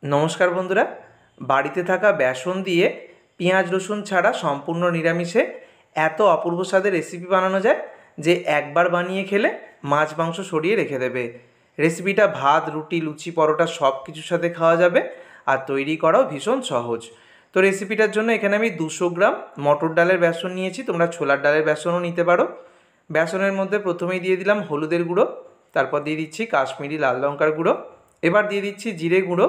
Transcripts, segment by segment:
নমস্কার বন্ধুরা, বাড়িতে থাকা বেসন দিয়ে পেঁয়াজ রসুন ছাড়া সম্পূর্ণ নিরামিষে এত অপূর্ব স্বাদের রেসিপি বানানো যায় যে একবার বানিয়ে খেলে মাছ মাংস সরিয়ে রেখে দেবে। রেসিপিটা ভাত, রুটি, লুচি, পরোটা সব কিছুর সাথে খাওয়া যাবে আর তৈরি করাও ভীষণ সহজ। তো রেসিপিটার জন্য এখানে আমি 200 গ্রাম মটর ডালের বেসন নিয়েছি, তোমরা ছোলার ডালের বেসনও নিতে পারো। বেসনের মধ্যে প্রথমেই দিয়ে দিলাম হলুদের গুঁড়ো, তারপর দিয়ে দিচ্ছি কাশ্মীরি লাল লঙ্কার গুঁড়ো, এবার দিয়ে দিচ্ছি জিরে গুঁড়ো,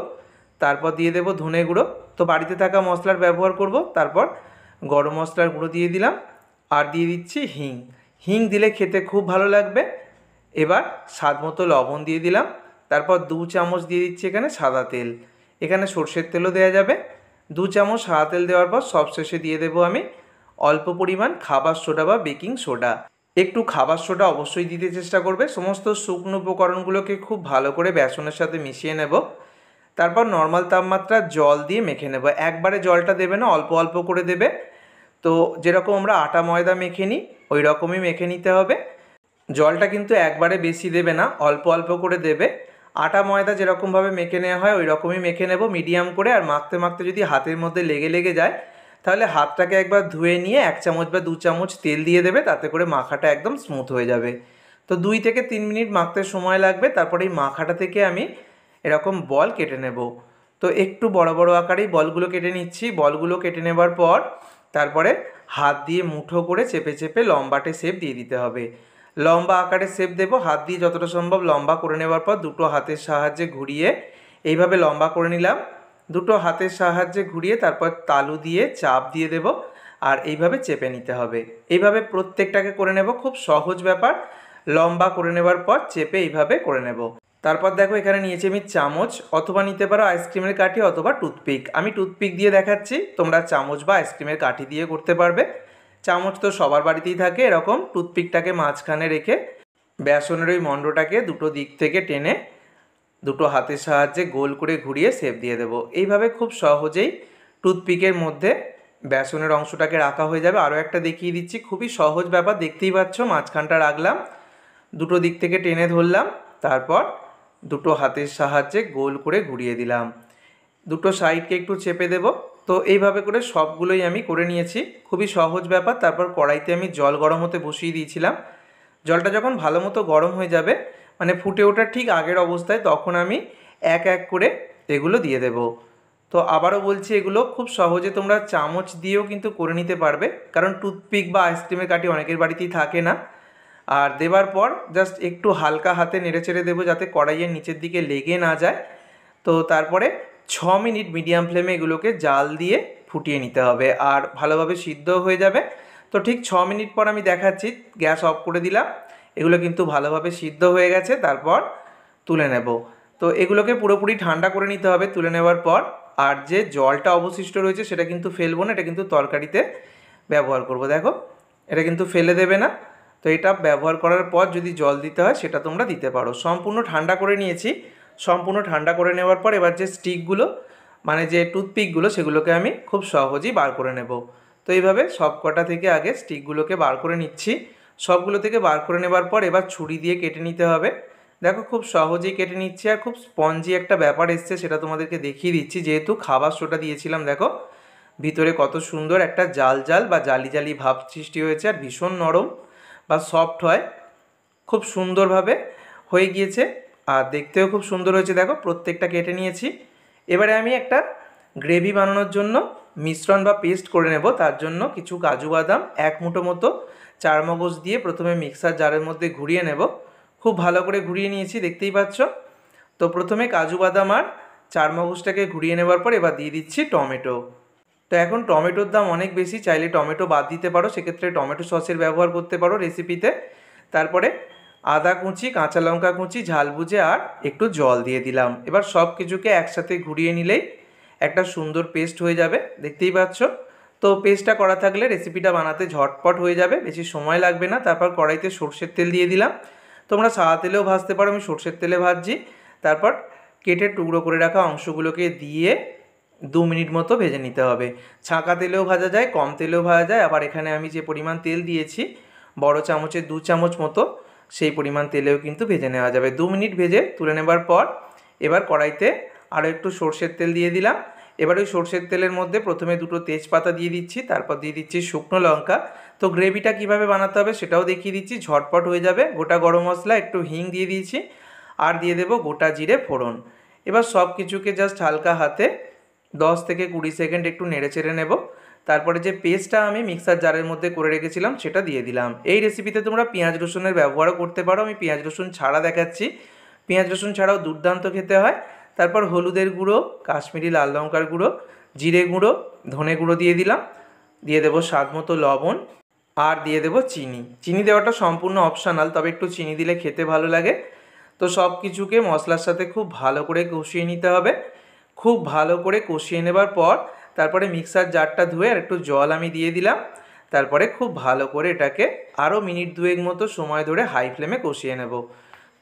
তারপর দিয়ে দেবো ধনে গুঁড়ো। তো বাড়িতে থাকা মশলার ব্যবহার করব। তারপর গরম মশলার গুঁড়ো দিয়ে দিলাম আর দিয়ে দিচ্ছি হিং। হিং দিলে খেতে খুব ভালো লাগবে। এবার স্বাদ মতো লবণ দিয়ে দিলাম। তারপর 2 চামচ দিয়ে দিচ্ছি এখানে সাদা তেল, এখানে সর্ষের তেলও দেওয়া যাবে। 2 চামচ সাদা তেল দেওয়ার পর সবশেষে দিয়ে দেবো আমি অল্প পরিমাণ খাবার সোডা বা বেকিং সোডা। একটু খাবার সোডা অবশ্যই দিতে চেষ্টা করবে। সমস্ত শুকনো উপকরণগুলোকে খুব ভালো করে বেসনের সাথে মিশিয়ে নেব। তারপর নর্মাল তাপমাত্রার জল দিয়ে মেখে নেব। একবারে জলটা দেবে না, অল্প অল্প করে দেবে। তো যেরকম আমরা আটা ময়দা মেখে নিই ওই রকমই মেখে নিতে হবে। জলটা কিন্তু একবারে বেশি দেবে না, অল্প অল্প করে দেবে। আটা ময়দা যেরকমভাবে মেখে নেওয়া হয় ওই রকমই মেখে নেব মিডিয়াম করে। আর মাখতে মাখতে যদি হাতের মধ্যে লেগে লেগে যায় তাহলে হাতটাকে একবার ধুয়ে নিয়ে 1 চামচ বা 2 চামচ তেল দিয়ে দেবে, তাতে করে মাখাটা একদম স্মুথ হয়ে যাবে। তো 2 থেকে 3 মিনিট মাখতে সময় লাগবে। তারপরে এই মাখাটা থেকে আমি এরকম বল কেটে নেব। তো একটু বড় বড় আকারেই বলগুলো কেটে নিচ্ছি। বলগুলো কেটে নেবার পর তারপরে হাত দিয়ে মুঠো করে চেপে চেপে লম্বাটে শেপ দিয়ে দিতে হবে। লম্বা আকারে শেপ দেবো। হাত দিয়ে যতটা সম্ভব লম্বা করে নেবার পর দুটো হাতের সাহায্যে ঘুরিয়ে এইভাবে লম্বা করে নিলাম। দুটো হাতের সাহায্যে ঘুরিয়ে তারপর তালু দিয়ে চাপ দিয়ে দেব আর এইভাবে চেপে নিতে হবে। এইভাবে প্রত্যেকটাকে করে নেব, খুব সহজ ব্যাপার। লম্বা করে নেবার পর চেপে এইভাবে করে নেব। তারপর দেখো এখানে নিয়েছি আমি চামচ, অথবা নিতে পারো আইসক্রিমের কাঠি অথবা টুথপিক। আমি টুথপিক দিয়ে দেখাচ্ছি, তোমরা চামচ বা আইসক্রিমের কাঠি দিয়ে করতে পারবে। চামচ তো সবার বাড়িতেই থাকে। এরকম টুথপিকটাকে মাঝখানে রেখে বেসনের ওই মণ্ডটাকে দুটো দিক থেকে টেনে দুটো হাতের সাহায্যে গোল করে ঘুরিয়ে শেপ দিয়ে দেবো। এইভাবে খুব সহজেই টুথপিকের মধ্যে বেসনের অংশটাকে রাখা হয়ে যাবে। আরও একটা দেখিয়ে দিচ্ছি, খুবই সহজ ব্যাপার। দেখতেই পাচ্ছ, মাঝখানটা রাখলাম, দুটো দিক থেকে টেনে ধরলাম, তারপর দুটো হাতের সাহায্যে গোল করে ঘুরিয়ে দিলাম। দুটো সাইডকে একটু চেপে দেব। তো এইভাবে করে সবগুলোই আমি করে নিয়েছি, খুবই সহজ ব্যাপার। তারপর কড়াইতে আমি জল গরম হতে বসিয়ে দিয়েছিলাম। জলটা যখন ভালো মতো গরম হয়ে যাবে, মানে ফুটে ওঠার ঠিক আগের অবস্থায়, তখন আমি এক এক করে এগুলো দিয়ে দেব। তো আবারও বলছি, এগুলো খুব সহজে তোমরা চামচ দিয়েও কিন্তু করে নিতে পারবে, কারণ টুথপিক বা আইসক্রিমের কাঠি অনেকের বাড়িতেই থাকে না। আর দেবার পর জাস্ট একটু হালকা হাতে নেড়ে চেড়ে দেবো যাতে কড়াইয়ের নিচের দিকে লেগে না যায়। তো তারপরে 6 মিনিট মিডিয়াম ফ্লেমে এগুলোকে জাল দিয়ে ফুটিয়ে নিতে হবে আর ভালোভাবে সিদ্ধ হয়ে যাবে। তো ঠিক 6 মিনিট পর আমি দেখাচ্ছি, গ্যাস অফ করে দিলাম। এগুলো কিন্তু ভালোভাবে সিদ্ধ হয়ে গেছে। তারপর তুলে নেব। তো এগুলোকে পুরোপুরি ঠান্ডা করে নিতে হবে তুলে নেওয়ার পর। আর যে জলটা অবশিষ্ট রয়েছে সেটা কিন্তু ফেলবো না, এটা কিন্তু তরকারিতে ব্যবহার করব। দেখো, এটা কিন্তু ফেলে দেবে না। তো এটা ব্যবহার করার পর যদি জল দিতে হয় সেটা তোমরা দিতে পারো। সম্পূর্ণ ঠান্ডা করে নিয়েছি। সম্পূর্ণ ঠান্ডা করে নেওয়ার পর এবার যে স্টিকগুলো, মানে যে টুথপিকগুলো, সেগুলোকে আমি খুব সহজেই বার করে নেব। তো এইভাবে সব কটা থেকে আগে স্টিকগুলোকে বার করে নিচ্ছি। সবগুলো থেকে বার করে নেবার পর এবার ছুরি দিয়ে কেটে নিতে হবে। দেখো, খুব সহজেই কেটে নিচ্ছি আর খুব স্পঞ্জি একটা ব্যাপার এসছে, সেটা তোমাদেরকে দেখিয়ে দিচ্ছি। যেহেতু খাবার সোডা দিয়েছিলাম, দেখো ভিতরে কত সুন্দর একটা জাল জাল বা জালি জালি ভাব সৃষ্টি হয়েছে আর ভীষণ নরম বা সফট হয়, খুব সুন্দরভাবে হয়ে গিয়েছে আর দেখতেও খুব সুন্দর হয়েছে। দেখো, প্রত্যেকটা কেটে নিয়েছি। এবারে আমি একটা গ্রেভি বানানোর জন্য মিশ্রণ বা পেস্ট করে নেব। তার জন্য কিছু কাজু বাদাম, 1 মুঠো মতো চারমগজ দিয়ে প্রথমে মিক্সার জারের মধ্যে ঘুরিয়ে নেব। খুব ভালো করে ঘুরিয়ে নিয়েছি, দেখতেই পাচ্ছ। তো প্রথমে কাজু বাদাম আর চারমগজটাকে ঘুরিয়ে নেবার পর এবার দিয়ে দিচ্ছি টমেটো। তো এখন টমেটোর দাম অনেক বেশি, চাইলে টমেটো বাদ দিতে পারো, সেক্ষেত্রে টমেটো সসের ব্যবহার করতে পারো রেসিপিতে। তারপরে আদা কুচি, কাঁচা লঙ্কা কুচি, ঝাল বুঝে আর একটু জল দিয়ে দিলাম। এবার সব কিছুকে একসাথে ঘুরিয়ে নিলেই একটা সুন্দর পেস্ট হয়ে যাবে, দেখতেই পাচ্ছ। তো পেস্টটা করা থাকলে রেসিপিটা বানাতে ঝটপট হয়ে যাবে, বেশি সময় লাগবে না। তারপর কড়াইতে সর্ষের তেল দিয়ে দিলাম। তোমরা সাদা তেলেও ভাজতে পারো, আমি সর্ষের তেলে ভাজছি। তারপর কেটে টুকরো করে রাখা অংশগুলোকে দিয়ে 2 মিনিট মতো ভেজে নিতে হবে। ছাঁকা তেলেও ভাজা যায়, কম তেলেও ভাজা যায়। আবার এখানে আমি যে পরিমাণ তেল দিয়েছি, বড় চামচের 2 চামচ মতো, সেই পরিমাণ তেলেও কিন্তু ভেজে নেওয়া যাবে। 2 মিনিট ভেজে তুলে নেবার পর এবার কড়াইতে আরও একটু সর্ষের তেল দিয়ে দিলাম। এবার ওই সর্ষের তেলের মধ্যে প্রথমে দুটো তেজপাতা দিয়ে দিচ্ছি, তারপর দিয়ে দিচ্ছি শুকনো লঙ্কা। তো গ্রেভিটা কিভাবে বানাতে হবে সেটাও দেখিয়ে দিচ্ছি, ঝটপট হয়ে যাবে। গোটা গরম মশলা, একটু হিং দিয়ে দিয়েছি, আর দিয়ে দেবো গোটা জিরে ফোড়ন। এবার সব কিছুকে জাস্ট হালকা হাতে 10 থেকে 20 সেকেন্ড একটু নেড়ে চেড়ে নেব। তারপরে যে পেস্টটা আমি মিক্সার জারের মধ্যে করে রেখেছিলাম সেটা দিয়ে দিলাম। এই রেসিপিতে তোমরা পেঁয়াজ রসুনের ব্যবহারও করতে পারো, আমি পেঁয়াজ রসুন ছাড়া দেখাচ্ছি। পেঁয়াজ রসুন ছাড়াও দুর্দান্ত খেতে হয়। তারপর হলুদের গুঁড়ো, কাশ্মীরি লাল লঙ্কার গুঁড়ো, জিরে গুঁড়ো, ধনে গুঁড়ো দিয়ে দিলাম। দিয়ে দেবো স্বাদ মতো লবণ, আর দিয়ে দেবো চিনি। চিনি দেওয়াটা সম্পূর্ণ অপশনাল, তবে একটু চিনি দিলে খেতে ভালো লাগে। তো সব কিছুকে মশলার সাথে খুব ভালো করে কষিয়ে নিতে হবে। খুব ভালো করে কষিয়ে নেবার পর তারপরে মিক্সার জারটা ধুয়ে আর একটু জল আমি দিয়ে দিলাম। তারপরে খুব ভালো করে এটাকে আরও মিনিট দুয়েক মতো সময় ধরে হাই ফ্লেমে কষিয়ে নেব।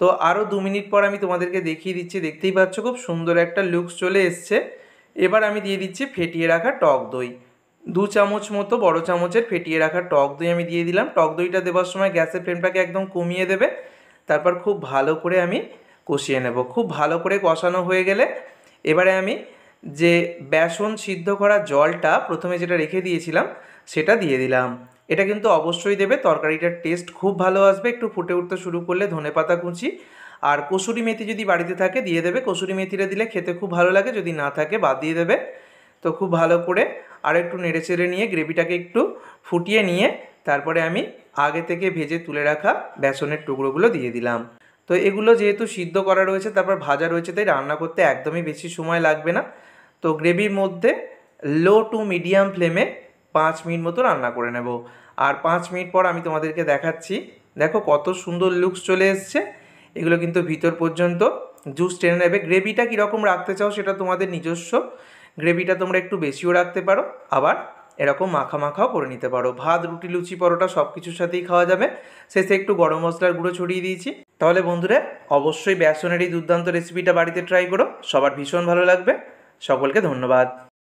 তো আরও 2 মিনিট পর আমি তোমাদেরকে দেখিয়ে দিচ্ছি, দেখতেই পাচ্ছ খুব সুন্দর একটা লুকস চলে এসছে। এবার আমি দিয়ে দিচ্ছি ফেটিয়ে রাখা টক দই। 2 চামচ মতো বড় চামচের ফেটিয়ে রাখা টক দই আমি দিয়ে দিলাম। টক দইটা দেওয়ার সময় গ্যাসের ফ্লেমটাকে একদম কমিয়ে দেবে। তারপর খুব ভালো করে আমি কষিয়ে নেব। খুব ভালো করে কষানো হয়ে গেলে এবারে আমি যে বেসন সিদ্ধ করা জলটা প্রথমে যেটা রেখে দিয়েছিলাম সেটা দিয়ে দিলাম। এটা কিন্তু অবশ্যই দেবে, তরকারিটার টেস্ট খুব ভালো আসবে। একটু ফুটে উঠতে শুরু করলে ধনেপাতা কুচি আর কসুরি মেথি যদি বাড়িতে থাকে দিয়ে দেবে। কসুরি মেথিটা দিলে খেতে খুব ভালো লাগে, যদি না থাকে বাদ দিয়ে দেবে। তো খুব ভালো করে আর একটু নেড়েচেড়ে নিয়ে গ্রেভিটাকে একটু ফুটিয়ে নিয়ে তারপরে আমি আগে থেকে ভেজে তুলে রাখা বেসনের টুকরোগুলো দিয়ে দিলাম। তো এগুলো যেহেতু সিদ্ধ করা রয়েছে তারপর ভাজা রয়েছে, তাই রান্না করতে একদমই বেশি সময় লাগবে না। তো গ্রেভির মধ্যে লো টু মিডিয়াম ফ্লেমে 5 মিনিট মতো রান্না করে নেব। আর 5 মিনিট পর আমি তোমাদেরকে দেখাচ্ছি। দেখো কত সুন্দর লুকস চলে এসছে। এগুলো কিন্তু ভিতর পর্যন্ত জুস টেনে নেবে। গ্রেভিটা কীরকম রাখতে চাও সেটা তোমাদের নিজস্ব। গ্রেভিটা তোমরা একটু বেশিও রাখতে পারো, আবার এরকম মাখা মাখাও করে নিতে পারো। ভাত, রুটি, লুচি, পরোটা সব কিছুর সাথেই খাওয়া যাবে। শেষে একটু গরম মশলার গুঁড়ো ছড়িয়ে দিয়েছি। তাহলে বন্ধুরা অবশ্যই বেসনের এই দুর্দান্ত রেসিপিটা বাড়িতে ট্রাই করো, সবার ভীষণ ভালো লাগবে। সকলকে ধন্যবাদ।